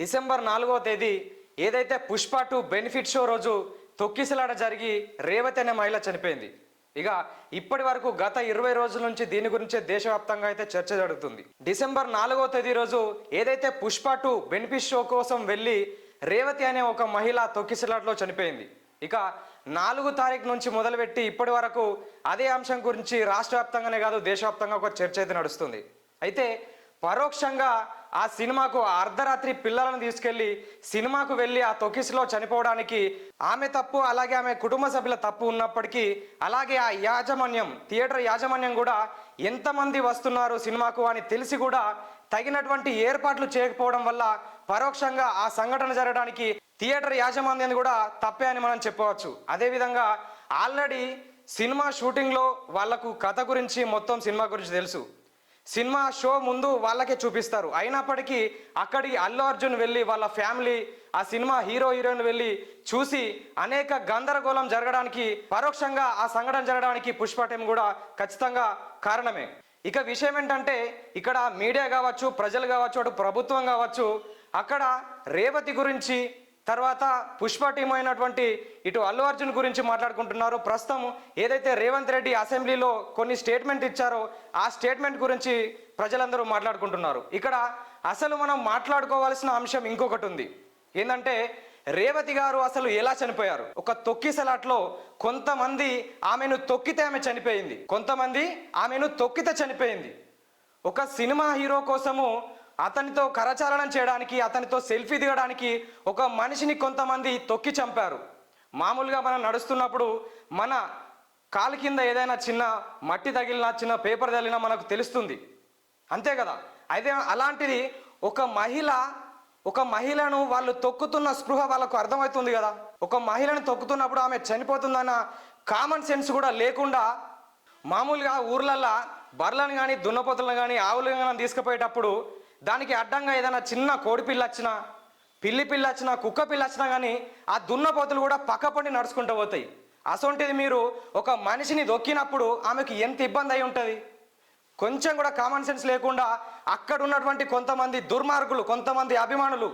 December 4వ తేదీ ఏదైతే పుష్ప 2 బెనిఫిట్ షో రోజు తొక్కిసలాట జరిగి రేవతి అనే మహిళ చనిపోయింది. ఇక ఇప్పటి వరకు గత 20 రోజుల నుంచి దీని గురించే దేశవ్యాప్తంగా అయితే చర్చ జరుగుతుంది. డిసెంబర్ 4వ తేదీ రోజు ఏదైతే పుష్ప 2 బెనిఫిట్ షో కోసం వెళ్ళి రేవతి అనే ఒక మహిళ తొక్కిసలాటలో చనిపోయింది. ఇక 4 తారీఖు నుంచి మొదలుపెట్టి ఇప్పటి వరకు అదే అంశం గురించి రాష్ట్ర వ్యాప్తంగానే కాదు దేశవ్యాప్తంగా ఒక చర్చ అయితే నడుస్తుంది. అయితే పరోక్షంగా ఆ సినిమాకు అర్ధరాత్రి పిల్లలను తీసుకెళ్లి సినిమాకు వెళ్ళి ఆ తొక్కిసలో చనిపోవడానికి ఆమె తప్పు, అలాగే ఆమె కుటుంబ సభ్యుల తప్పు ఉన్నప్పటికీ, అలాగే ఆ యాజమాన్యం, థియేటర్ యాజమాన్యం కూడా ఎంతమంది వస్తున్నారు సినిమాకు అని తెలిసి కూడా తగినటువంటి ఏర్పాట్లు చేయకపోవడం వల్ల పరోక్షంగా ఆ సంఘటన జరగడానికి థియేటర్ యాజమాన్యం కూడా తప్పే అని మనం చెప్పవచ్చు. అదేవిధంగా ఆల్రెడీ సినిమా షూటింగ్లో వాళ్లకు కథ గురించి మొత్తం సినిమా గురించి తెలుసు. సినిమా షో ముందు వాళ్ళకే చూపిస్తారు. అయినప్పటికీ అక్కడికి అల్లు అర్జున్ వెళ్ళి వాళ్ళ ఫ్యామిలీ ఆ సినిమా హీరో హీరోయిన్ వెళ్ళి చూసి అనేక గందరగోళం జరగడానికి, పరోక్షంగా ఆ సంఘటన జరగడానికి పుష్ప టీం కూడా ఖచ్చితంగా కారణమే. ఇక విషయం ఏంటంటే ఇక్కడ మీడియా కావచ్చు, ప్రజలు కావచ్చు, అటు ప్రభుత్వం కావచ్చు, అక్కడ రేవతి గురించి, తర్వాత పుష్ప టీం అయినటువంటి ఇటు అల్లు అర్జున్ గురించి మాట్లాడుకుంటున్నారు. ప్రస్తుతం ఏదైతే రేవంత్ రెడ్డి అసెంబ్లీలో కొన్ని స్టేట్మెంట్ ఇచ్చారో ఆ స్టేట్మెంట్ గురించి ప్రజలందరూ మాట్లాడుకుంటున్నారు. ఇక్కడ అసలు మనం మాట్లాడుకోవాల్సిన అంశం ఇంకొకటి ఉంది. ఏంటంటే రేవతి గారు అసలు ఎలా చనిపోయారు? ఒక తొక్కిసలాట్లో కొంతమంది ఆమెను తొక్కితే ఆమె చనిపోయింది, కొంతమంది ఆమెను తొక్కితే చనిపోయింది. ఒక సినిమా హీరో కోసము అతనితో కరచాలనం చేయడానికి, అతనితో సెల్ఫీ దిగడానికి ఒక మనిషిని కొంతమంది తొక్కి చంపారు. మామూలుగా మనం నడుస్తున్నప్పుడు మన కాలు కింద ఏదైనా చిన్న మట్టి తగిలినా, చిన్న పేపర్ తగిలినా మనకు తెలుస్తుంది, అంతే కదా. అయితే అలాంటిది ఒక మహిళను వాళ్ళు తొక్కుతున్న స్పృహ వాళ్ళకు అర్థమవుతుంది కదా. ఒక మహిళను తొక్కుతున్నప్పుడు ఆమె చనిపోతుందన్న కామన్ సెన్స్ కూడా లేకుండా, మామూలుగా ఊర్లల్లో బర్రెలను కానీ, దున్నపోతులను కానీ, ఆవులను కానీ తీసుకుపోయేటప్పుడు దానికి అడ్డంగా ఏదైనా చిన్న కోడి పిల్ల వచ్చినా, పిల్లి పిల్ల వచ్చినా, కుక్క పిల్ల వచ్చినా కానీ ఆ దున్నపోతులు కూడా పక్కపండి నడుచుకుంటూ పోతాయి. అసొంటిది మీరు ఒక మనిషిని దొక్కినప్పుడు ఆమెకు ఎంత ఇబ్బంది అయి ఉంటుంది? కొంచెం కూడా కామన్ సెన్స్ లేకుండా అక్కడ ఉన్నటువంటి కొంతమంది దుర్మార్గులు, కొంతమంది అభిమానులు,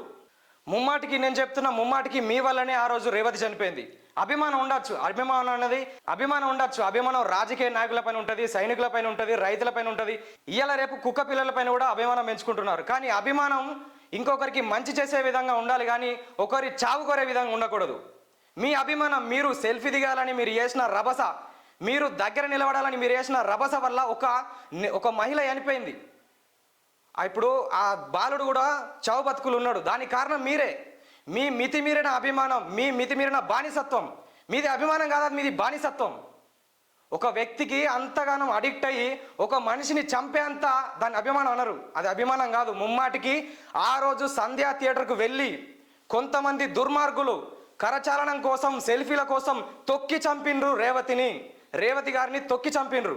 ముమ్మాటికి నేను చెప్తున్నా, ముమ్మాటికి మీ వల్లనే ఆ రోజు రేవతి చనిపోయింది. అభిమానం ఉండొచ్చు, అభిమానం ఉండొచ్చు. అభిమానం రాజకీయ నాయకులపైన ఉంటుంది, సైనికులపైన ఉంటుంది, రైతులపైన ఉంటుంది, ఇవాళ రేపు కుక్క పిల్లలపైన కూడా అభిమానం పెంచుకుంటున్నారు. కానీ అభిమానం ఇంకొకరికి మంచి చేసే విధంగా ఉండాలి, కానీ ఒకరి చావు కోరే విధంగా ఉండకూడదు. మీ అభిమానం, మీరు సెల్ఫీ దిగాలని మీరు చేసిన రభస, మీరు దగ్గర నిలబడాలని మీరు చేసిన రభస వల్ల ఒక మహిళ చనిపోయింది. ఇప్పుడు ఆ బాలుడు కూడా చావు బతుకులు ఉన్నాడు. దానికి కారణం మీరే. మీ మితిమీరిన అభిమానం, మీ మితిమీరిన బానిసత్వం. మీది అభిమానం కాదు, మీది బానిసత్వం. ఒక వ్యక్తికి అంతగానం అడిక్ట్ అయ్యి ఒక మనిషిని చంపేంత దాన్ని అభిమానం అనరు. అది అభిమానం కాదు. ముమ్మాటికి ఆ రోజు సంధ్యా థియేటర్కు వెళ్ళి కొంతమంది దుర్మార్గులు కరచాలనం కోసం, సెల్ఫీల కోసం తొక్కి చంపిండ్రు రేవతి గారిని తొక్కి చంపిండ్రు.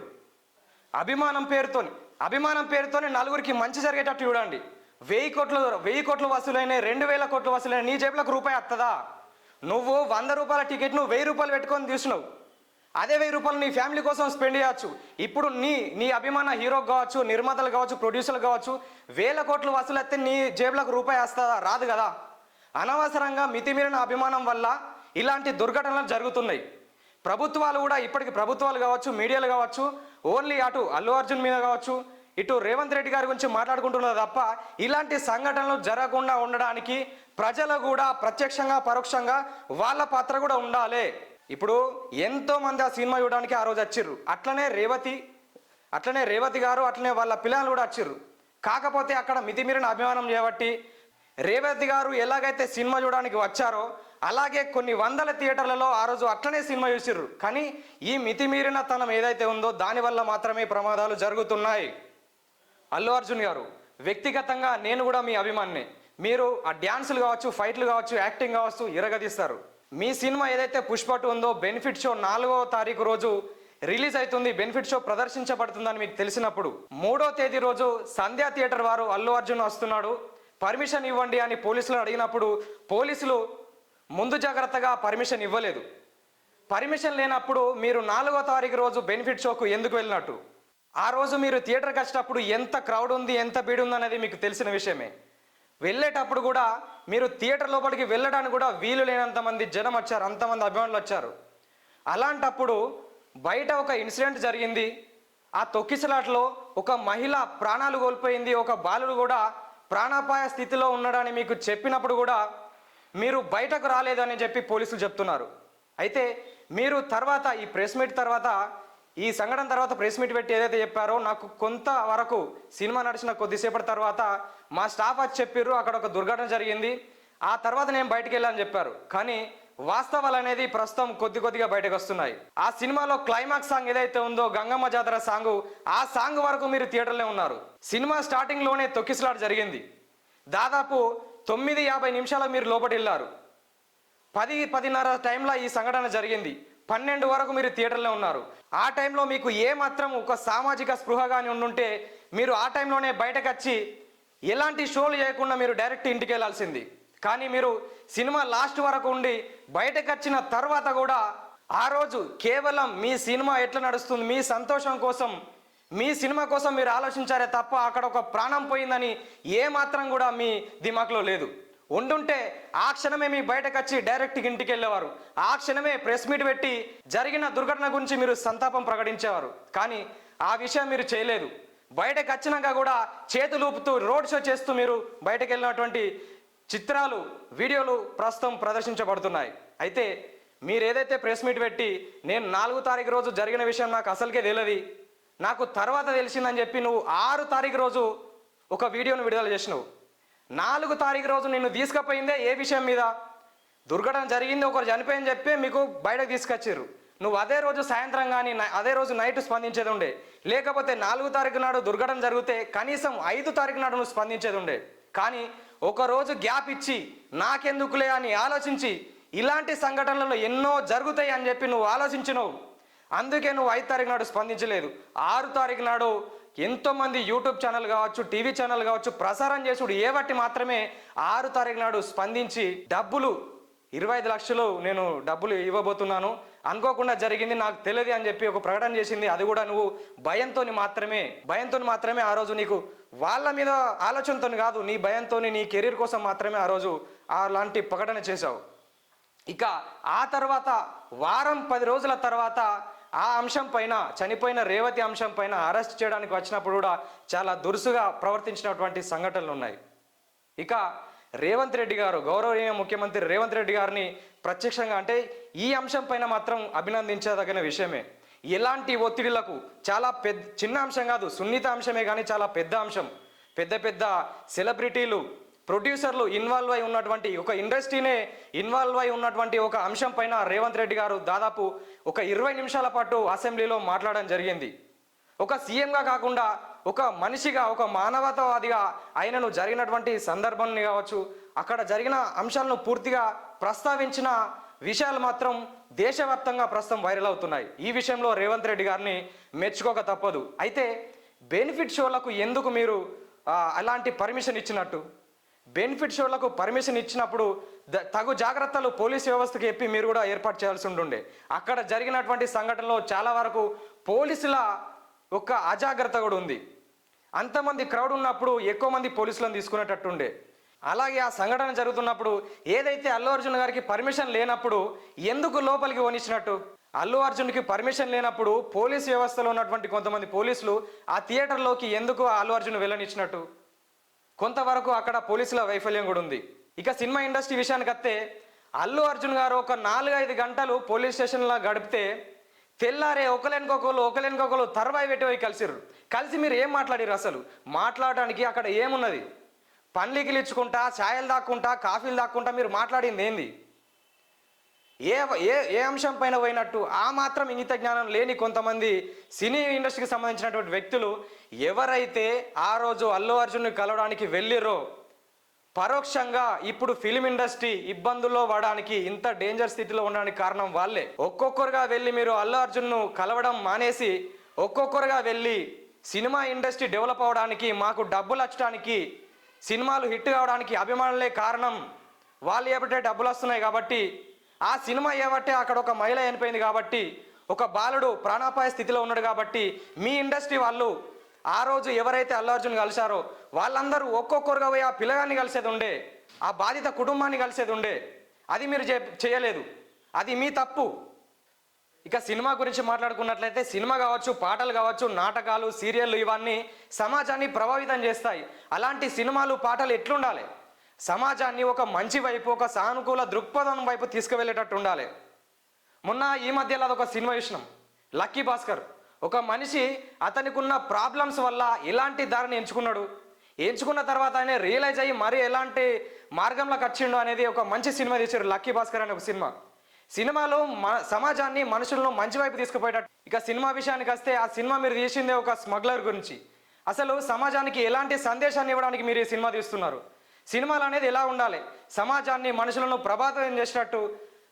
అభిమానం పేరుతోనే నలుగురికి మంచి జరిగేటట్టు చూడండి. 1000 కోట్లు వసూలైన, 2000 కోట్లు వసూలైన, నీ జేబులకు రూపాయి వస్తుందా? నువ్వు 100 రూపాయల టికెట్ నువ్వు 1000 రూపాయలు పెట్టుకొని చూసినావు. అదే 1000 రూపాయలు నీ ఫ్యామిలీ కోసం స్పెండ్ చేయవచ్చు. ఇప్పుడు నీ అభిమాన హీరోకి కావచ్చు, నిర్మాతలు కావచ్చు, ప్రొడ్యూసర్లు కావచ్చు, 1000 కోట్లు వసూలు అయితే నీ జేబులకు రూపాయి వస్తుందా? రాదు కదా. అనవసరంగా మితిమీరిన అభిమానం వల్ల ఇలాంటి దుర్ఘటనలు జరుగుతున్నాయి. ప్రభుత్వాలు కూడా ఇప్పటికి ప్రభుత్వాలు కావచ్చు, మీడియాలు కావచ్చు, ఓన్లీ అటు అల్లు అర్జున్ మీద కావచ్చు, ఇటు రేవంత్ రెడ్డి గారి గురించి మాట్లాడుకుంటున్నారు తప్ప ఇలాంటి సంఘటనలు జరగకుండా ఉండడానికి ప్రజలు కూడా ప్రత్యక్షంగా పరోక్షంగా వాళ్ళ పాత్ర కూడా ఉండాలి. ఇప్పుడు ఎంతో మంది ఆ సినిమా చూడడానికి ఆ రోజు వచ్చిర్రు. అట్లనే రేవతి గారు, అట్లనే వాళ్ళ పిల్లలు కూడా వచ్చిర్రు. కాకపోతే అక్కడ మితిమీరిన అభిమానం చేయబట్టి రేవతి గారు ఎలాగైతే సినిమా చూడడానికి వచ్చారో అలాగే కొన్ని వందల థియేటర్లలో ఆ రోజు అట్లనే సినిమా చూసిర్రు. కానీ ఈ మితిమీరిన తనం ఏదైతే ఉందో దానివల్ల మాత్రమే ప్రమాదాలు జరుగుతున్నాయి. అల్లు అర్జున్ గారు, వ్యక్తిగతంగా నేను కూడా మీ అభిమానినే. మీరు ఆ డ్యాన్సులు కావచ్చు, ఫైట్లు కావచ్చు, యాక్టింగ్ కావచ్చు ఇరగదీస్తారు. మీ సినిమా ఏదైతే పుష్ప 2 ఉందో బెనిఫిట్ షో 4వ తారీఖు రోజు రిలీజ్ అవుతుంది, బెనిఫిట్ షో ప్రదర్శించబడుతుందని మీకు తెలిసినప్పుడు 3వ తేదీ రోజు సంధ్యా థియేటర్ వారు అల్లు అర్జున్ వస్తున్నాడు, పర్మిషన్ ఇవ్వండి అని పోలీసులు అడిగినప్పుడు పోలీసులు ముందు జాగ్రత్తగా పర్మిషన్ ఇవ్వలేదు. పర్మిషన్ లేనప్పుడు మీరు 4వ తారీఖు రోజు బెనిఫిట్ షోకు ఎందుకు వెళ్ళినట్టు? ఆ రోజు మీరు థియేటర్కి వచ్చేటప్పుడు ఎంత క్రౌడ్ ఉంది, ఎంత భీడు ఉంది అనేది మీకు తెలిసిన విషయమే. వెళ్ళేటప్పుడు కూడా మీరు థియేటర్ లోపలికి వెళ్ళడానికి కూడా వీలు లేనంత మంది జనం వచ్చారు, అంతమంది అభిమానులు వచ్చారు. అలాంటప్పుడు బయట ఒక ఇన్సిడెంట్ జరిగింది. ఆ తొక్కిసలాటలో ఒక మహిళ ప్రాణాలు కోల్పోయింది, ఒక బాలుడు కూడా ప్రాణాపాయ స్థితిలో ఉన్నాడని మీకు చెప్పినప్పుడు కూడా మీరు బయటకు రాలేదని చెప్పి పోలీసులు చెప్తున్నారు. అయితే మీరు తర్వాత ఈ ప్రెస్ మీట్ తర్వాత, ఈ సంఘటన తర్వాత ప్రెస్ మీట్ పెట్టి ఏదైతే చెప్పారో, నాకు కొంతవరకు సినిమా నడిచిన కొద్దిసేపటి తర్వాత మా స్టాఫ్ వచ్చి చెప్పారు అక్కడ ఒక దుర్ఘటన జరిగింది, ఆ తర్వాత నేను బయటికి వెళ్ళాలని చెప్పారు. కానీ వాస్తవాలు అనేది ప్రస్తుతం కొద్దిగా బయటకు వస్తున్నాయి. ఆ సినిమాలో క్లైమాక్స్ సాంగ్ ఏదైతే ఉందో గంగమ్మ జాతర సాంగ్, ఆ సాంగ్ వరకు మీరు థియేటర్లో ఉన్నారు. సినిమా స్టార్టింగ్లోనే తొక్కిసలాట జరిగింది. దాదాపు 9:50 నిమిషాలకు మీరు లోపలికి వెళ్ళారు. 10:30 టైంలో ఈ సంఘటన జరిగింది. 12 వరకు మీరు థియేటర్లో ఉన్నారు. ఆ టైంలో మీకు ఏమాత్రం ఒక సామాజిక స్పృహ కానీ ఉండుంటే మీరు ఆ టైంలోనే బయటకు వచ్చి ఎలాంటి షోలు చేయకుండా మీరు డైరెక్ట్ ఇంటికి వెళ్ళాల్సింది. కానీ మీరు సినిమా లాస్ట్ వరకు ఉండి బయటకు వచ్చిన తర్వాత కూడా ఆ రోజు కేవలం మీ సినిమా ఎట్లా నడుస్తుంది, మీ సంతోషం కోసం, మీ సినిమా కోసం మీరు ఆలోచించారే తప్ప అక్కడ ఒక ప్రాణం పోయిందని ఏమాత్రం కూడా మీ దిమాక్లో లేదు. ఉండుంటే ఆ క్షణమే మీ బయటకు వచ్చి డైరెక్ట్గా ఇంటికి వెళ్ళేవారు. ఆ క్షణమే ప్రెస్ మీట్ పెట్టి జరిగిన దుర్ఘటన గురించి మీరు సంతాపం ప్రకటించేవారు. కానీ ఆ విషయం మీరు చేయలేదు. బయటకు వచ్చినాక కూడా చేతులు ఊపుతూ రోడ్ షో చేస్తూ మీరు బయటకు వెళ్ళినటువంటి చిత్రాలు, వీడియోలు ప్రస్తుతం ప్రదర్శించబడుతున్నాయి. అయితే మీరు ఏదైతే ప్రెస్ మీట్ పెట్టి నేను 4వ తారీఖు రోజు జరిగిన విషయం నాకు అసలుకే తెలియదు, నాకు తర్వాత తెలిసిందని చెప్పి నువ్వు 6వ తారీఖు రోజు ఒక వీడియోను విడుదల చేసినావు. 4వ తారీఖు రోజు నిన్ను తీసుకుపోయిందే ఏ విషయం మీద? దుర్ఘటన జరిగింది, ఒకరు చనిపోయిందని చెప్పి మీకు బయటకు తీసుకొచ్చారు. నువ్వు అదే రోజు సాయంత్రం కానీ అదే రోజు నైట్ స్పందించేది ఉండే. లేకపోతే 4వ తారీఖు నాడు దుర్ఘటన జరిగితే కనీసం 5వ తారీఖు నాడు నువ్వు స్పందించేది ఉండే. కానీ ఒకరోజు గ్యాప్ ఇచ్చి నాకెందుకులే అని ఆలోచించి ఇలాంటి సంఘటనలు ఎన్నో జరుగుతాయి అని చెప్పి నువ్వు ఆలోచించినవు. అందుకే నువ్వు 5వ తారీఖు నాడు స్పందించలేదు. 6వ తారీఖు నాడు ఎంతోమంది యూట్యూబ్ ఛానల్ కావచ్చు, టీవీ ఛానల్ కావచ్చు ప్రసారం చేసుడు ఏ బట్టి మాత్రమే 6వ తారీఖు నాడు స్పందించి డబ్బులు 25 లక్షలు నేను డబ్బులు ఇవ్వబోతున్నాను, అనుకోకుండా జరిగింది, నాకు తెలియదు అని చెప్పి ఒక ప్రకటన చేసింది. అది కూడా నువ్వు భయంతో మాత్రమే ఆ రోజు, నీకు వాళ్ళ మీద ఆలోచనతో కాదు, నీ భయంతో నీ కెరీర్ కోసం మాత్రమే ఆ రోజు అలాంటి ప్రకటన చేశావు. ఇక ఆ తర్వాత వారం 10 రోజుల తర్వాత ఆ అంశం పైన, చనిపోయిన రేవతి అంశం పైన అరెస్ట్ చేయడానికి వచ్చినప్పుడు కూడా చాలా దురుసుగా ప్రవర్తించినటువంటి సంఘటనలు ఉన్నాయి. ఇక రేవంత్ రెడ్డి గారు, గౌరవనీయ ముఖ్యమంత్రి రేవంత్ రెడ్డి గారిని ప్రత్యక్షంగా అంటే ఈ అంశం పైన మాత్రం అభినందించదగిన విషయమే. ఎలాంటి ఒత్తిడిలకు, చాలా చిన్న అంశం కాదు, సున్నిత అంశమే కానీ చాలా పెద్ద అంశం. పెద్ద సెలబ్రిటీలు, ప్రొడ్యూసర్లు ఇన్వాల్వ్ అయి ఉన్నటువంటి ఒక ఇండస్ట్రీనే ఇన్వాల్వ్ అయి ఉన్నటువంటి ఒక అంశం పైన రేవంత్ రెడ్డి గారు దాదాపు ఒక 20 నిమిషాల పాటు అసెంబ్లీలో మాట్లాడడం జరిగింది. ఒక సీఎంగా కాకుండా ఒక మనిషిగా, ఒక మానవతావాదిగా ఆయనను జరిగినటువంటి సందర్భాన్ని కావచ్చు, అక్కడ జరిగిన అంశాలను పూర్తిగా ప్రస్తావించిన విషయాలు మాత్రం దేశవ్యాప్తంగా ప్రస్తుతం వైరల్ అవుతున్నాయి. ఈ విషయంలో రేవంత్ రెడ్డి గారిని మెచ్చుకోక తప్పదు. అయితే బెనిఫిట్ షోలకు ఎందుకు మీరు అలాంటి పర్మిషన్ ఇచ్చినట్టు? బెనిఫిట్ షోలకు పర్మిషన్ ఇచ్చినప్పుడు తగు జాగ్రత్తలు పోలీస్ వ్యవస్థకి చెప్పి మీరు కూడా ఏర్పాటు చేయాల్సి ఉంటుండే. అక్కడ జరిగినటువంటి సంఘటనలో చాలా వరకు పోలీసుల ఒక అజాగ్రత్త కూడా ఉంది. అంతమంది క్రౌడ్ ఉన్నప్పుడు ఎక్కువ మంది పోలీసులను తీసుకునేటట్టుండే. అలాగే ఆ సంఘటన జరుగుతున్నప్పుడు ఏదైతే అల్లు అర్జున్ గారికి పర్మిషన్ లేనప్పుడు ఎందుకు లోపలికి పోనిచ్చినట్టు? అల్లు అర్జున్కి పర్మిషన్ లేనప్పుడు పోలీస్ వ్యవస్థలో ఉన్నటువంటి కొంతమంది పోలీసులు ఆ థియేటర్లోకి ఎందుకు అల్లు అర్జున్ వెళ్ళనిచ్చినట్టు? కొంతవరకు అక్కడ పోలీసుల వైఫల్యం కూడా ఉంది. ఇక సినిమా ఇండస్ట్రీ విషయానికి వస్తే అల్లు అర్జున్ గారు ఒక 4-5 గంటలు పోలీస్ స్టేషన్లో గడిపితే తెల్లారే ఒకలేనికొకరు తర్వాయి పెట్టి కలిసి మీరు ఏం మాట్లాడారు? అసలు మాట్లాడడానికి అక్కడ ఏమున్నది? పండ్లికిలు ఇచ్చుకుంటా, ఛాయలు దాక్కుంటా, కాఫీలు దాక్కుంటా మీరు మాట్లాడింది ఏంది? ఏ అంశం పైన పోయినట్టు? ఆ మాత్రం ఇంగిత జ్ఞానం లేని కొంతమంది సినీ ఇండస్ట్రీకి సంబంధించినటువంటి వ్యక్తులు ఎవరైతే ఆ రోజు అల్లు అర్జున్ని కలవడానికి వెళ్ళిరో పరోక్షంగా ఇప్పుడు ఫిలిం ఇండస్ట్రీ ఇబ్బందుల్లో పడడానికి, ఇంత డేంజర్ స్థితిలో ఉండడానికి కారణం వాళ్ళే. ఒక్కొక్కరుగా వెళ్ళి మీరు అల్లు అర్జున్ను కలవడం మానేసి ఒక్కొక్కరుగా వెళ్ళి సినిమా ఇండస్ట్రీ డెవలప్ అవడానికి, మాకు డబ్బులు వచ్చడానికి, సినిమాలు హిట్ కావడానికి అభిమానులే కారణం, వాళ్ళు ఏబట్టే డబ్బులు వస్తున్నాయి కాబట్టి, ఆ సినిమా ఏబట్టే అక్కడ ఒక మహిళ చనిపోయింది కాబట్టి, ఒక బాలుడు ప్రాణాపాయ స్థితిలో ఉన్నాడు కాబట్టి మీ ఇండస్ట్రీ వాళ్ళు ఆ రోజు ఎవరైతే అల్లు అర్జున్ కలిశారో వాళ్ళందరూ ఒక్కొక్కరుగా పోయి ఆ పిల్లగాన్ని కలిసేది ఉండే, ఆ బాధిత కుటుంబాన్ని కలిసేది ఉండే. అది మీరు చేయలేదు, అది మీ తప్పు. ఇక సినిమా గురించి మాట్లాడుకున్నట్లయితే సినిమా కావచ్చు, పాటలు కావచ్చు, నాటకాలు, సీరియళ్ళు ఇవన్నీ సమాజాన్ని ప్రభావితం చేస్తాయి. అలాంటి సినిమాలు, పాటలు ఎట్లుండాలి? సమాజాన్ని ఒక మంచి వైపు, ఒక సానుకూల దృక్పథం వైపు తీసుకువెళ్ళేటట్టు ఉండాలి. మొన్న ఈ మధ్యలో అదొక సినిమా చూసినాం, లక్కీ భాస్కర్. ఒక మనిషి అతనికి ఉన్న ప్రాబ్లమ్స్ వల్ల ఎలాంటి దారిని ఎంచుకున్న తర్వాత ఆయన రియలైజ్ అయ్యి మరి ఎలాంటి మార్గంలోకి వచ్చిండు అనేది ఒక మంచి సినిమా తీశారు, లక్కీ భాస్కర్ అనే ఒక సినిమాలో సమాజాన్ని, మనుషులను మంచి వైపు తీసుకుపోయేటట్టు. ఇక సినిమా విషయానికి వస్తే ఆ సినిమా మీరు తీసిందే ఒక స్మగ్లర్ గురించి. అసలు సమాజానికి ఎలాంటి సందేశాన్ని ఇవ్వడానికి మీరు ఈ సినిమా తీస్తున్నారు? సినిమాలు అనేది ఎలా ఉండాలి? సమాజాన్ని, మనుషులను ప్రభావితం చేసేటట్టు,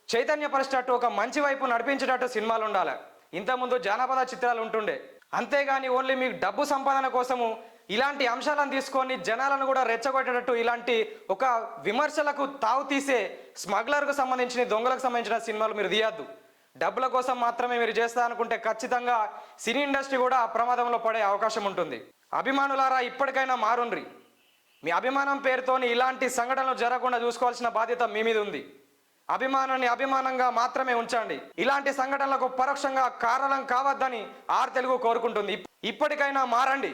చైతన్యపరిచేటట్టు, ఒక మంచి వైపు నడిపించేటట్టు సినిమాలు ఉండాలి. ఇంతకుముందు జానపద చిత్రాలు ఉంటుండే, అంతేగాని ఓన్లీ మీకు డబ్బు సంపాదన కోసము ఇలాంటి అంశాలను తీసుకొని జనాలను కూడా రెచ్చగొట్టేటట్టు ఇలాంటి ఒక విమర్శలకు తావు తీసే స్మగ్లర్కు సంబంధించిన, దొంగలకు సంబంధించిన సినిమాలు మీరు తీయద్దు. డబ్బుల కోసం మాత్రమే మీరు చేస్తా అనుకుంటే ఖచ్చితంగా సినీ ఇండస్ట్రీ కూడా ప్రమాదంలో పడే అవకాశం ఉంటుంది. అభిమానులారా, ఇప్పటికైనా మారుండ్రి. మీ అభిమానం పేరుతోని ఇలాంటి సంఘటనలు జరగకుండా చూసుకోవాల్సిన బాధ్యత మీ మీద ఉంది. అభిమానాన్ని అభిమానంగా మాత్రమే ఉంచండి. ఇలాంటి సంఘటనలకు పరోక్షంగా కారణం కావద్దని ఆర్ తెలుగు కోరుకుంటుంది. ఇప్పటికైనా మారండి.